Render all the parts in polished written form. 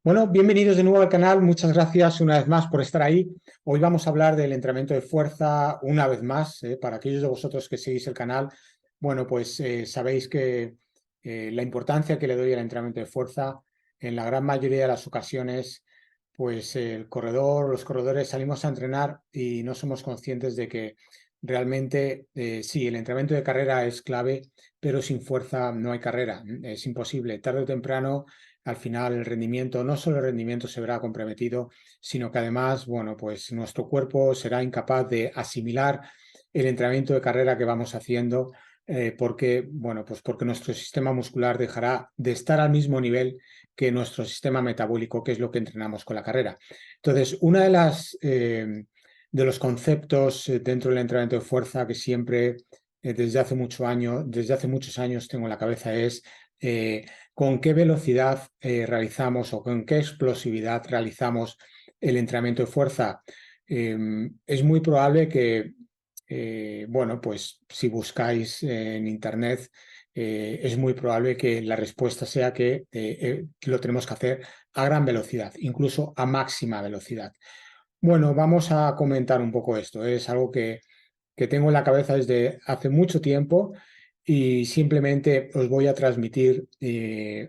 Bueno, bienvenidos de nuevo al canal. Muchas gracias una vez más por estar ahí. Hoy vamos a hablar del entrenamiento de fuerza una vez más. Para aquellos de vosotros que seguís el canal, bueno, pues sabéis que la importancia que le doy al entrenamiento de fuerza, en la gran mayoría de las ocasiones, pues los corredores salimos a entrenar y no somos conscientes de que realmente sí, el entrenamiento de carrera es clave, pero sin fuerza no hay carrera. Es imposible. Tarde o temprano, al final el rendimiento, no solo el rendimiento se verá comprometido, sino que además, bueno, pues nuestro cuerpo será incapaz de asimilar el entrenamiento de carrera que vamos haciendo, porque, bueno, pues porque nuestro sistema muscular dejará de estar al mismo nivel que nuestro sistema metabólico, que es lo que entrenamos con la carrera. Entonces, una de las de los conceptos dentro del entrenamiento de fuerza que siempre desde hace muchos años tengo en la cabeza es con qué velocidad realizamos o con qué explosividad realizamos el entrenamiento de fuerza. Es muy probable que, bueno, pues si buscáis en internet, es muy probable que la respuesta sea que lo tenemos que hacer a gran velocidad, incluso a máxima velocidad. Bueno, vamos a comentar un poco esto. Es algo que tengo en la cabeza desde hace mucho tiempo y simplemente os voy a transmitir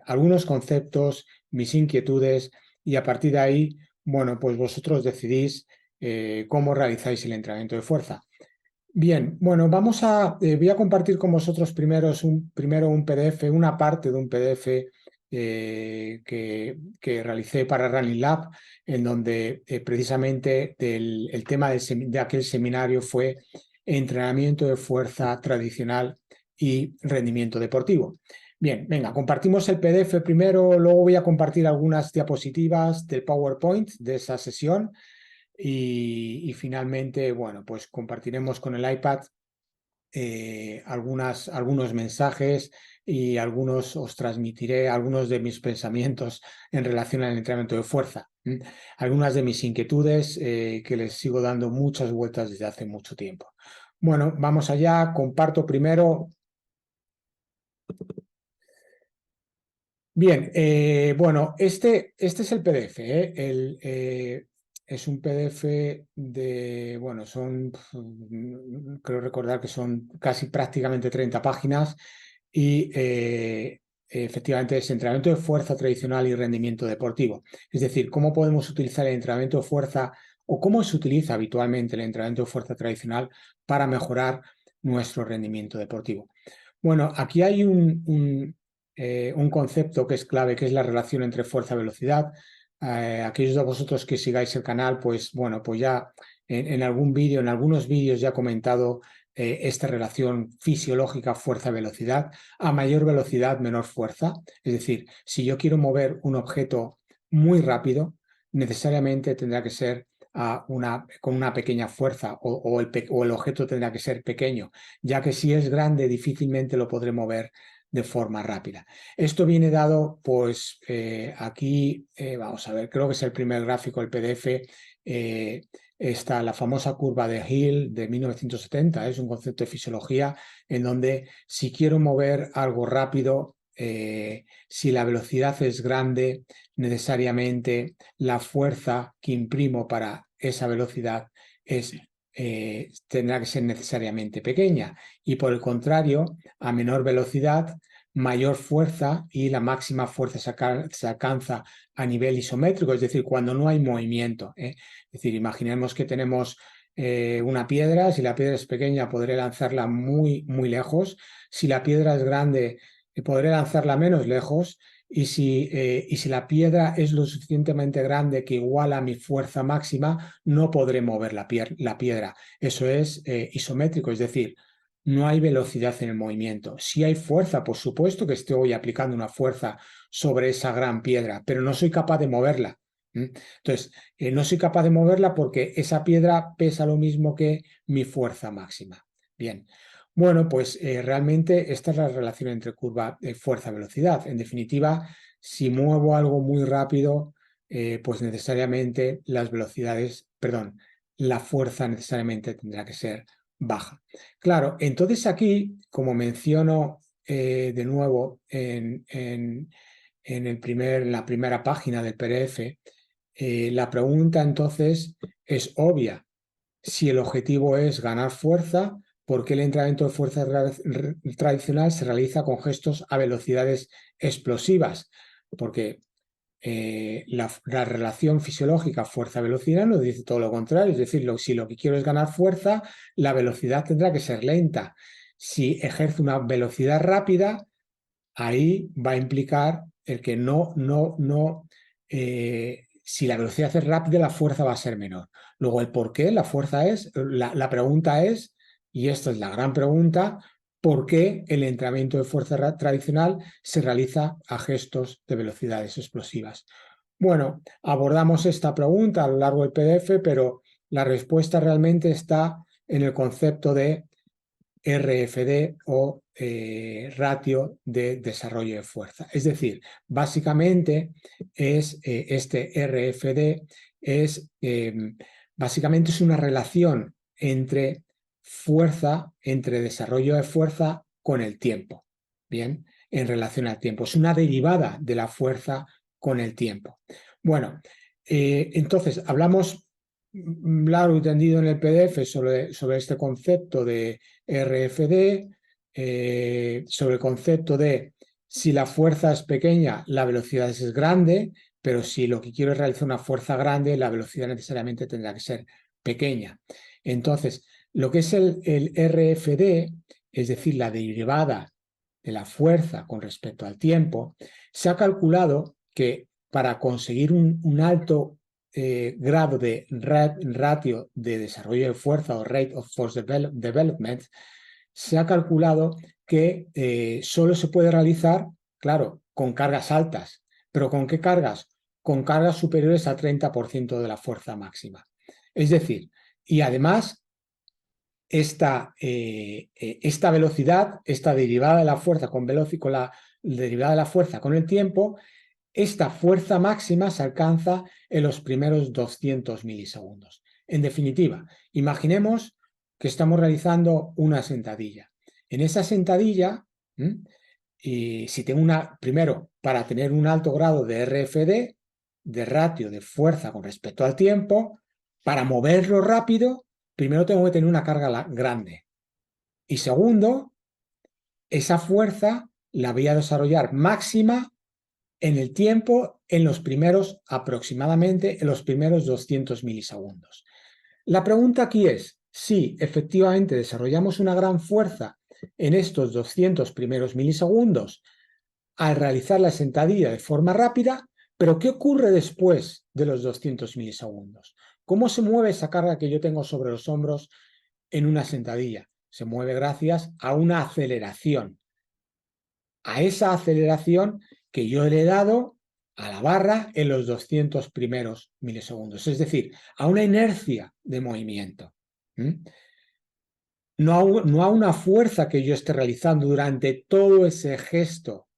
algunos conceptos, mis inquietudes y a partir de ahí, bueno, pues vosotros decidís cómo realizáis el entrenamiento de fuerza. Bien, bueno, voy a compartir con vosotros primero un PDF, una parte de un PDF que realicé para Running Lab, en donde precisamente el tema de aquel seminario fue entrenamiento de fuerza tradicional y rendimiento deportivo. Bien, venga, compartimos el PDF primero, luego voy a compartir algunas diapositivas del PowerPoint de esa sesión y finalmente, bueno, pues compartiremos con el iPad algunos mensajes y os transmitiré algunos de mis pensamientos en relación al entrenamiento de fuerza. Algunas de mis inquietudes que les sigo dando muchas vueltas desde hace mucho tiempo. Bueno, vamos allá. Comparto primero. Bien, bueno, este es el PDF. Es un PDF bueno, creo recordar que son casi prácticamente 30 páginas y efectivamente es entrenamiento de fuerza tradicional y rendimiento deportivo. Es decir, cómo podemos utilizar el entrenamiento de fuerza o cómo se utiliza habitualmente el entrenamiento de fuerza tradicional para mejorar nuestro rendimiento deportivo. Bueno, aquí hay un concepto que es clave, que es la relación entre fuerza y velocidad. Aquellos de vosotros que sigáis el canal, pues bueno, pues ya en algún vídeo, en algunos vídeos ya he comentado esta relación fisiológica fuerza-velocidad. A mayor velocidad, menor fuerza. Es decir, si yo quiero mover un objeto muy rápido, necesariamente tendrá que ser con una pequeña fuerza o el objeto tendrá que ser pequeño, ya que si es grande difícilmente lo podré mover de forma rápida. Esto viene dado, pues aquí, vamos a ver, creo que es el primer gráfico, el PDF, está la famosa curva de Hill de 1970, es un concepto de fisiología en donde si quiero mover algo rápido, si la velocidad es grande, necesariamente la fuerza que imprimo para esa velocidad tendrá que ser necesariamente pequeña y por el contrario, a menor velocidad, mayor fuerza y la máxima fuerza se alcanza a nivel isométrico, es decir, cuando no hay movimiento. Es decir, imaginemos que tenemos una piedra, si la piedra es pequeña podré lanzarla muy, muy lejos, si la piedra es grande podré lanzarla menos lejos y si la piedra es lo suficientemente grande que iguala mi fuerza máxima, no podré mover la piedra. Eso es isométrico, es decir, no hay velocidad en el movimiento. Si hay fuerza, por supuesto que estoy aplicando una fuerza sobre esa gran piedra, pero no soy capaz de moverla. Entonces, no soy capaz de moverla porque esa piedra pesa lo mismo que mi fuerza máxima. Bien, bueno, pues realmente esta es la relación entre curva de fuerza-velocidad. En definitiva, si muevo algo muy rápido, pues necesariamente las velocidades, perdón, la fuerza necesariamente tendrá que ser baja. Claro, entonces aquí, como menciono de nuevo en la primera página del PDF, la pregunta entonces es obvia. Si el objetivo es ganar fuerza, ¿por qué el entrenamiento de fuerza tradicional se realiza con gestos a velocidades explosivas? Porque la relación fisiológica fuerza-velocidad nos dice todo lo contrario, es decir, si lo que quiero es ganar fuerza, la velocidad tendrá que ser lenta. Si ejerzo una velocidad rápida, ahí va a implicar el que si la velocidad es rápida, la fuerza va a ser menor. Luego, el por qué, la pregunta es, y esta es la gran pregunta, ¿por qué el entrenamiento de fuerza tradicional se realiza a gestos de velocidades explosivas? Bueno, abordamos esta pregunta a lo largo del PDF, pero la respuesta realmente está en el concepto de RFD o ratio de desarrollo de fuerza. Es decir, básicamente este RFD básicamente es una relación entre fuerza, entre desarrollo de fuerza con el tiempo. Bien, en relación al tiempo. Es una derivada de la fuerza con el tiempo. Bueno, entonces hablamos largo y tendido en el PDF sobre este concepto de RFD, sobre el concepto de si la fuerza es pequeña, la velocidad es grande, pero si lo que quiero es realizar una fuerza grande, la velocidad necesariamente tendrá que ser pequeña. Entonces, lo que es el RFD, es decir, la derivada de la fuerza con respecto al tiempo, se ha calculado que para conseguir un alto grado de ratio de desarrollo de fuerza o rate of force development, se ha calculado que solo se puede realizar, claro, con cargas altas. ¿Pero con qué cargas? Con cargas superiores al 30% de la fuerza máxima. Es decir, y además esta velocidad, esta derivada de la fuerza con la derivada de la fuerza con el tiempo, esta fuerza máxima se alcanza en los primeros 200 milisegundos. En definitiva, imaginemos que estamos realizando una sentadilla. En esa sentadilla, y si tengo primero, para tener un alto grado de RFD, de ratio de fuerza con respecto al tiempo, para moverlo rápido, primero tengo que tener una carga grande. Y segundo, esa fuerza la voy a desarrollar máxima en el tiempo, aproximadamente en los primeros 200 milisegundos. La pregunta aquí es si efectivamente desarrollamos una gran fuerza en estos 200 primeros milisegundos al realizar la sentadilla de forma rápida, pero ¿qué ocurre después de los 200 milisegundos? ¿Cómo se mueve esa carga que yo tengo sobre los hombros en una sentadilla? Se mueve gracias a una aceleración. A esa aceleración que yo le he dado a la barra en los 200 primeros milisegundos, es decir, a una inercia de movimiento. No a una fuerza que yo esté realizando durante todo ese gesto,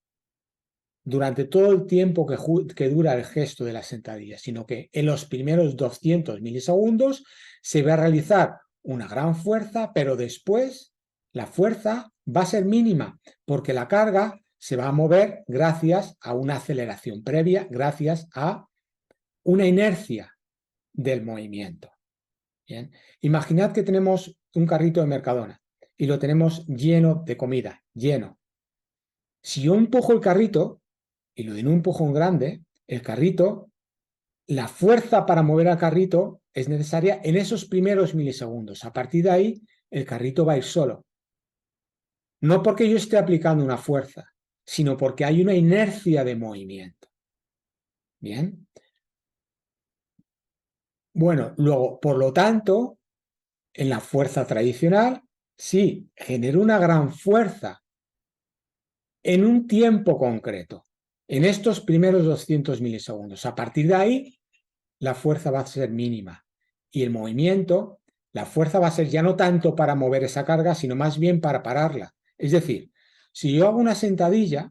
durante todo el tiempo que dura el gesto de la sentadilla, sino que en los primeros 200 milisegundos se va a realizar una gran fuerza, pero después la fuerza va a ser mínima, porque la carga se va a mover gracias a una aceleración previa, gracias a una inercia del movimiento. Bien. Imaginad que tenemos un carrito de Mercadona y lo tenemos lleno de comida, lleno. Si yo empujo el carrito y lo doy un empujón grande, el carrito, la fuerza para mover al carrito es necesaria en esos primeros milisegundos. A partir de ahí, el carrito va a ir solo. No porque yo esté aplicando una fuerza, sino porque hay una inercia de movimiento. Bien. Bueno, luego, por lo tanto, en la fuerza tradicional, sí, genero una gran fuerza en un tiempo concreto, en estos primeros 200 milisegundos. A partir de ahí, la fuerza va a ser mínima y el movimiento, la fuerza va a ser ya no tanto para mover esa carga, sino más bien para pararla. Es decir, si yo hago una sentadilla,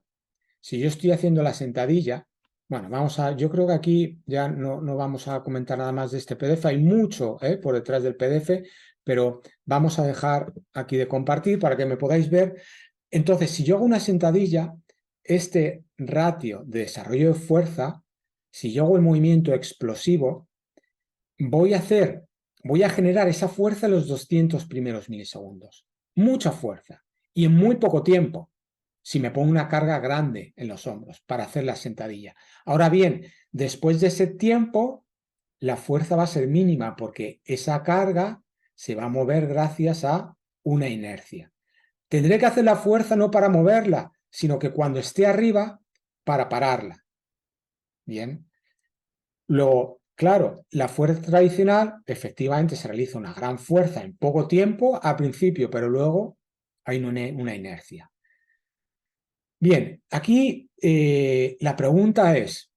si yo estoy haciendo la sentadilla, bueno, yo creo que aquí ya no vamos a comentar nada más de este PDF, hay mucho por detrás del PDF, pero vamos a dejar aquí de compartir para que me podáis ver. Entonces, si yo hago una sentadilla, este ratio de desarrollo de fuerza, si yo hago el movimiento explosivo, voy a generar esa fuerza en los 200 primeros milisegundos. Mucha fuerza. Y en muy poco tiempo, si me pongo una carga grande en los hombros para hacer la sentadilla. Ahora bien, después de ese tiempo, la fuerza va a ser mínima porque esa carga se va a mover gracias a una inercia. Tendré que hacer la fuerza no para moverla, sino que cuando esté arriba, para pararla. Bien. Luego, claro, la fuerza tradicional efectivamente se realiza una gran fuerza en poco tiempo al principio, pero luego hay una inercia. Bien, aquí la pregunta es,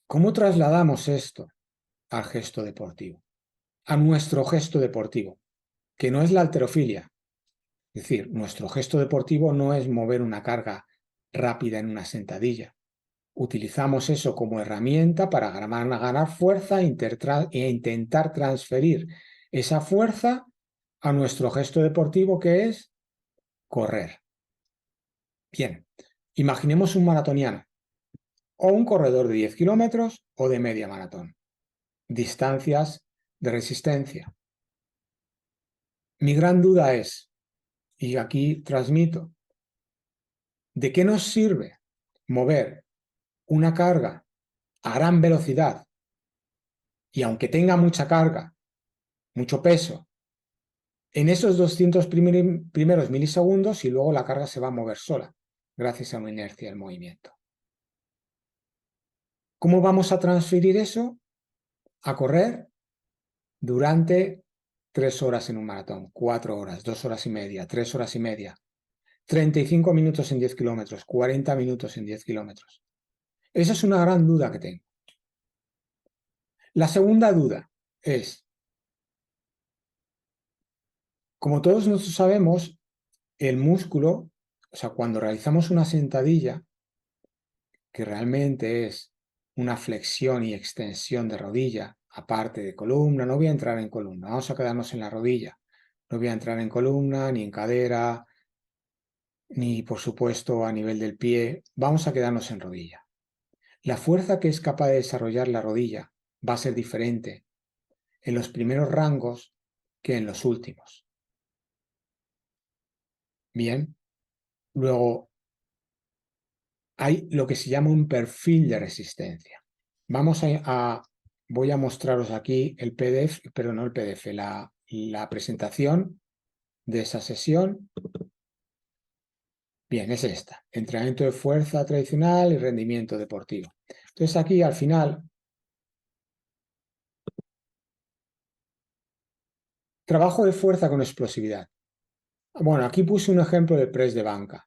¿cómo trasladamos esto al gesto deportivo? A nuestro gesto deportivo, que no es la halterofilia. Es decir, nuestro gesto deportivo no es mover una carga rápida en una sentadilla. Utilizamos eso como herramienta para ganar fuerza e intentar transferir esa fuerza a nuestro gesto deportivo, que es correr. Bien, imaginemos un maratoniano o un corredor de 10 kilómetros o de media maratón. Distancias de resistencia. Mi gran duda es, y aquí transmito, ¿de qué nos sirve mover una carga a gran velocidad y aunque tenga mucha carga, mucho peso, en esos 200 primeros milisegundos y luego la carga se va a mover sola, gracias a una inercia del movimiento? ¿Cómo vamos a transferir eso a correr durante 3 horas en un maratón, 4 horas, 2 horas y media, 3 horas y media, 35 minutos en 10 kilómetros, 40 minutos en 10 kilómetros? Esa es una gran duda que tengo. La segunda duda es, como todos nosotros sabemos, el músculo, o sea, cuando realizamos una sentadilla, que realmente es una flexión y extensión de rodilla, aparte de columna, no voy a entrar en columna, vamos a quedarnos en la rodilla, no voy a entrar en columna, ni en cadera, ni por supuesto a nivel del pie, vamos a quedarnos en rodilla. La fuerza que es capaz de desarrollar la rodilla va a ser diferente en los primeros rangos que en los últimos. Bien, luego hay lo que se llama un perfil de resistencia. Voy a mostraros aquí el PDF, pero no el PDF, la presentación de esa sesión. Bien, es esta: entrenamiento de fuerza tradicional y rendimiento deportivo. Entonces aquí al final, trabajo de fuerza con explosividad. Bueno, aquí puse un ejemplo de press de banca.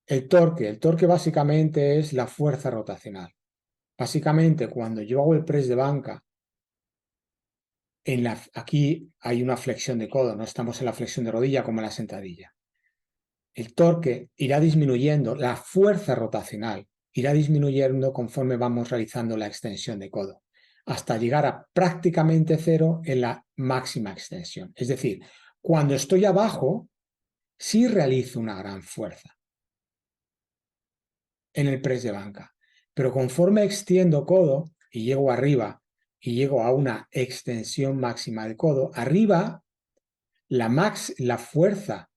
El torque básicamente es la fuerza rotacional. Básicamente, cuando yo hago el press de banca, aquí hay una flexión de codo, no estamos en la flexión de rodilla como en la sentadilla. El torque irá disminuyendo, la fuerza rotacional irá disminuyendo conforme vamos realizando la extensión de codo, hasta llegar a prácticamente cero en la máxima extensión. Es decir, cuando estoy abajo, sí realizo una gran fuerza en el press de banca, pero conforme extiendo codo y llego arriba y llego a una extensión máxima de codo, arriba la fuerza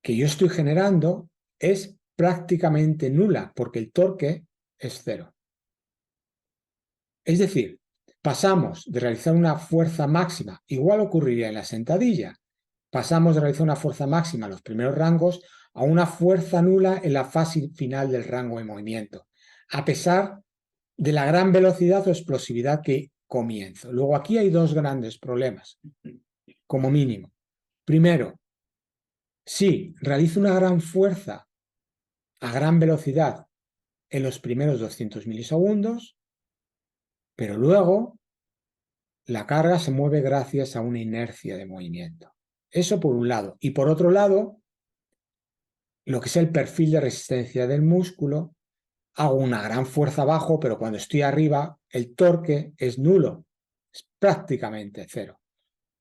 que yo estoy generando es prácticamente nula porque el torque es cero. Es decir, pasamos de realizar una fuerza máxima, igual ocurriría en la sentadilla, pasamos de realizar una fuerza máxima en los primeros rangos a una fuerza nula en la fase final del rango de movimiento, a pesar de la gran velocidad o explosividad que comienzo. Luego aquí hay dos grandes problemas, como mínimo. Primero, si realizo una gran fuerza a gran velocidad en los primeros 200 milisegundos, pero luego la carga se mueve gracias a una inercia de movimiento. Eso por un lado. Y por otro lado, lo que es el perfil de resistencia del músculo, hago una gran fuerza abajo, pero cuando estoy arriba, el torque es nulo, es prácticamente cero.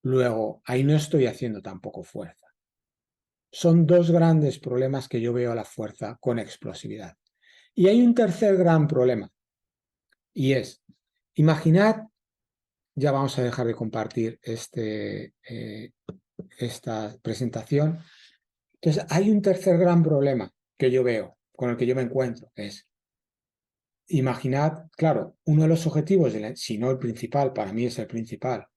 Luego, ahí no estoy haciendo tampoco fuerza. Son dos grandes problemas que yo veo a la fuerza con explosividad. Y hay un tercer gran problema, y es, imaginad, ya vamos a dejar de compartir esta presentación. Entonces, hay un tercer gran problema que yo veo, con el que yo me encuentro, es, imaginad, claro, uno de los objetivos, si no el principal, para mí es el principal,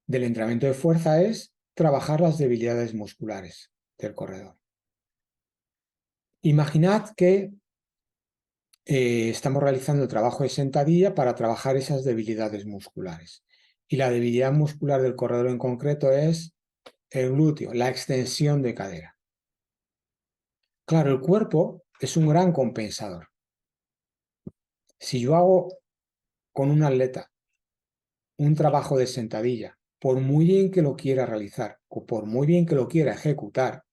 del entrenamiento de fuerza es trabajar las debilidades musculares del corredor. Imaginad que estamos realizando el trabajo de sentadilla para trabajar esas debilidades musculares. Y la debilidad muscular del corredor en concreto es el glúteo, la extensión de cadera. Claro, el cuerpo es un gran compensador. Si yo hago con un atleta un trabajo de sentadilla, por muy bien que lo quiera realizar o por muy bien que lo quiera ejecutar,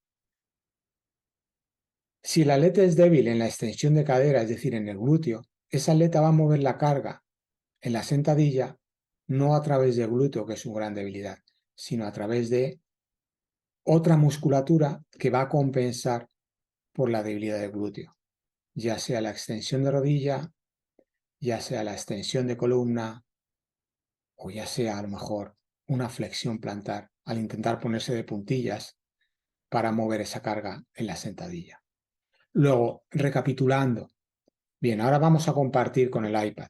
si el atleta es débil en la extensión de cadera, es decir, en el glúteo, ese atleta va a mover la carga en la sentadilla no a través del glúteo, que es su gran debilidad, sino a través de otra musculatura que va a compensar por la debilidad del glúteo, ya sea la extensión de rodilla, ya sea la extensión de columna o ya sea a lo mejor una flexión plantar al intentar ponerse de puntillas para mover esa carga en la sentadilla. Luego, recapitulando, bien, ahora vamos a compartir con el iPad.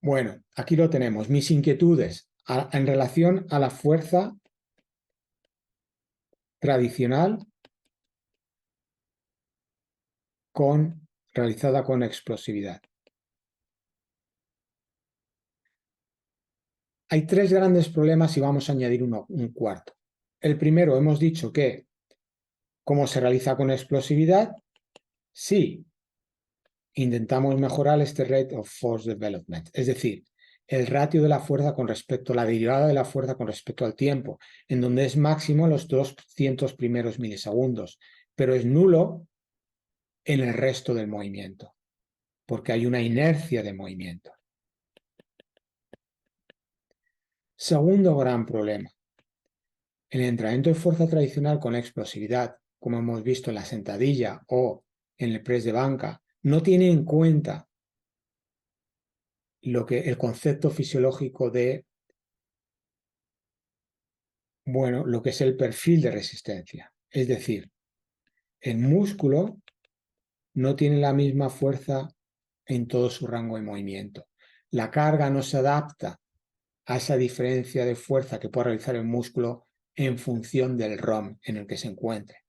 Bueno, aquí lo tenemos, mis inquietudes en relación a la fuerza tradicional realizada con explosividad. Hay tres grandes problemas y vamos a añadir un cuarto. El primero, hemos dicho que, ¿cómo se realiza con explosividad? Sí, intentamos mejorar este rate of force development, es decir, el ratio de la fuerza con respecto a la derivada de la fuerza con respecto al tiempo, en donde es máximo los 200 primeros milisegundos, pero es nulo en el resto del movimiento, porque hay una inercia de movimiento. Segundo gran problema. El entrenamiento de fuerza tradicional con explosividad, como hemos visto en la sentadilla o en el press de banca, no tiene en cuenta el concepto fisiológico de, bueno, lo que es el perfil de resistencia. Es decir, el músculo no tiene la misma fuerza en todo su rango de movimiento. La carga no se adapta a esa diferencia de fuerza que puede realizar el músculo en función del ROM en el que se encuentre.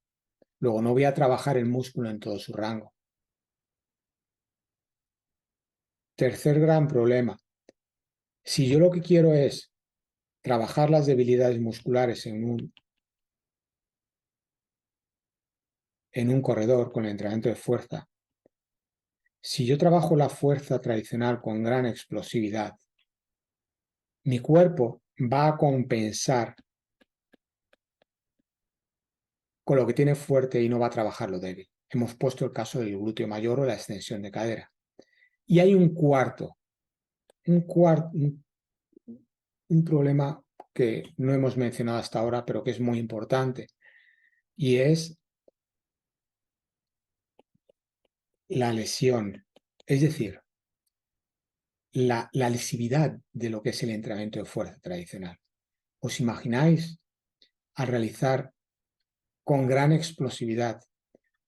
Luego no voy a trabajar el músculo en todo su rango. Tercer gran problema. Si yo lo que quiero es trabajar las debilidades musculares en un corredor con el entrenamiento de fuerza, si yo trabajo la fuerza tradicional con gran explosividad, mi cuerpo va a compensar con lo que tiene fuerte y no va a trabajar lo débil. Hemos puesto el caso del glúteo mayor o la extensión de cadera. Y hay un problema que no hemos mencionado hasta ahora, pero que es muy importante, y es la lesión. Es decir, la lesividad de lo que es el entrenamiento de fuerza tradicional. ¿Os imagináis al realizar con gran explosividad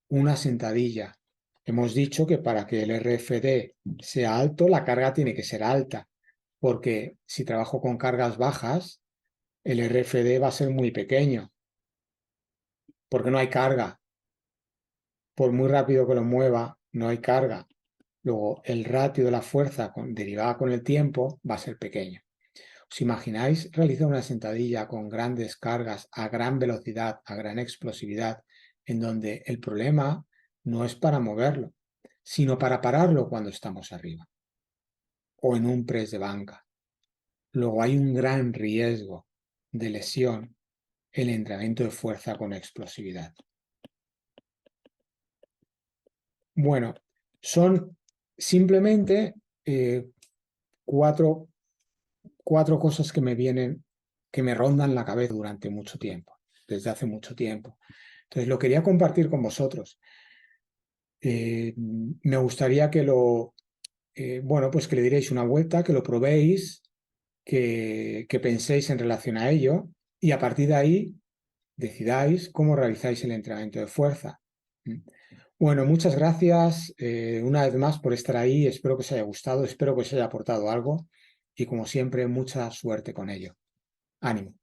una sentadilla? Hemos dicho que para que el RFD sea alto, la carga tiene que ser alta, porque si trabajo con cargas bajas, el RFD va a ser muy pequeño, porque no hay carga. Por muy rápido que lo mueva, no hay carga. Luego, el ratio de la fuerza derivada con el tiempo va a ser pequeño. ¿Os imagináis realizar una sentadilla con grandes cargas a gran velocidad, a gran explosividad, en donde el problema no es para moverlo, sino para pararlo cuando estamos arriba o en un press de banca? Luego hay un gran riesgo de lesión en el entrenamiento de fuerza con explosividad. Bueno, son simplemente cuatro 4 cosas que me vienen, que me rondan la cabeza durante mucho tiempo, desde hace mucho tiempo. Entonces lo quería compartir con vosotros. Me gustaría que bueno, pues que le diréis una vuelta, que lo probéis, que penséis en relación a ello y a partir de ahí decidáis cómo realizáis el entrenamiento de fuerza. Bueno, muchas gracias una vez más por estar ahí. Espero que os haya gustado, espero que os haya aportado algo y como siempre, mucha suerte con ello. Ánimo.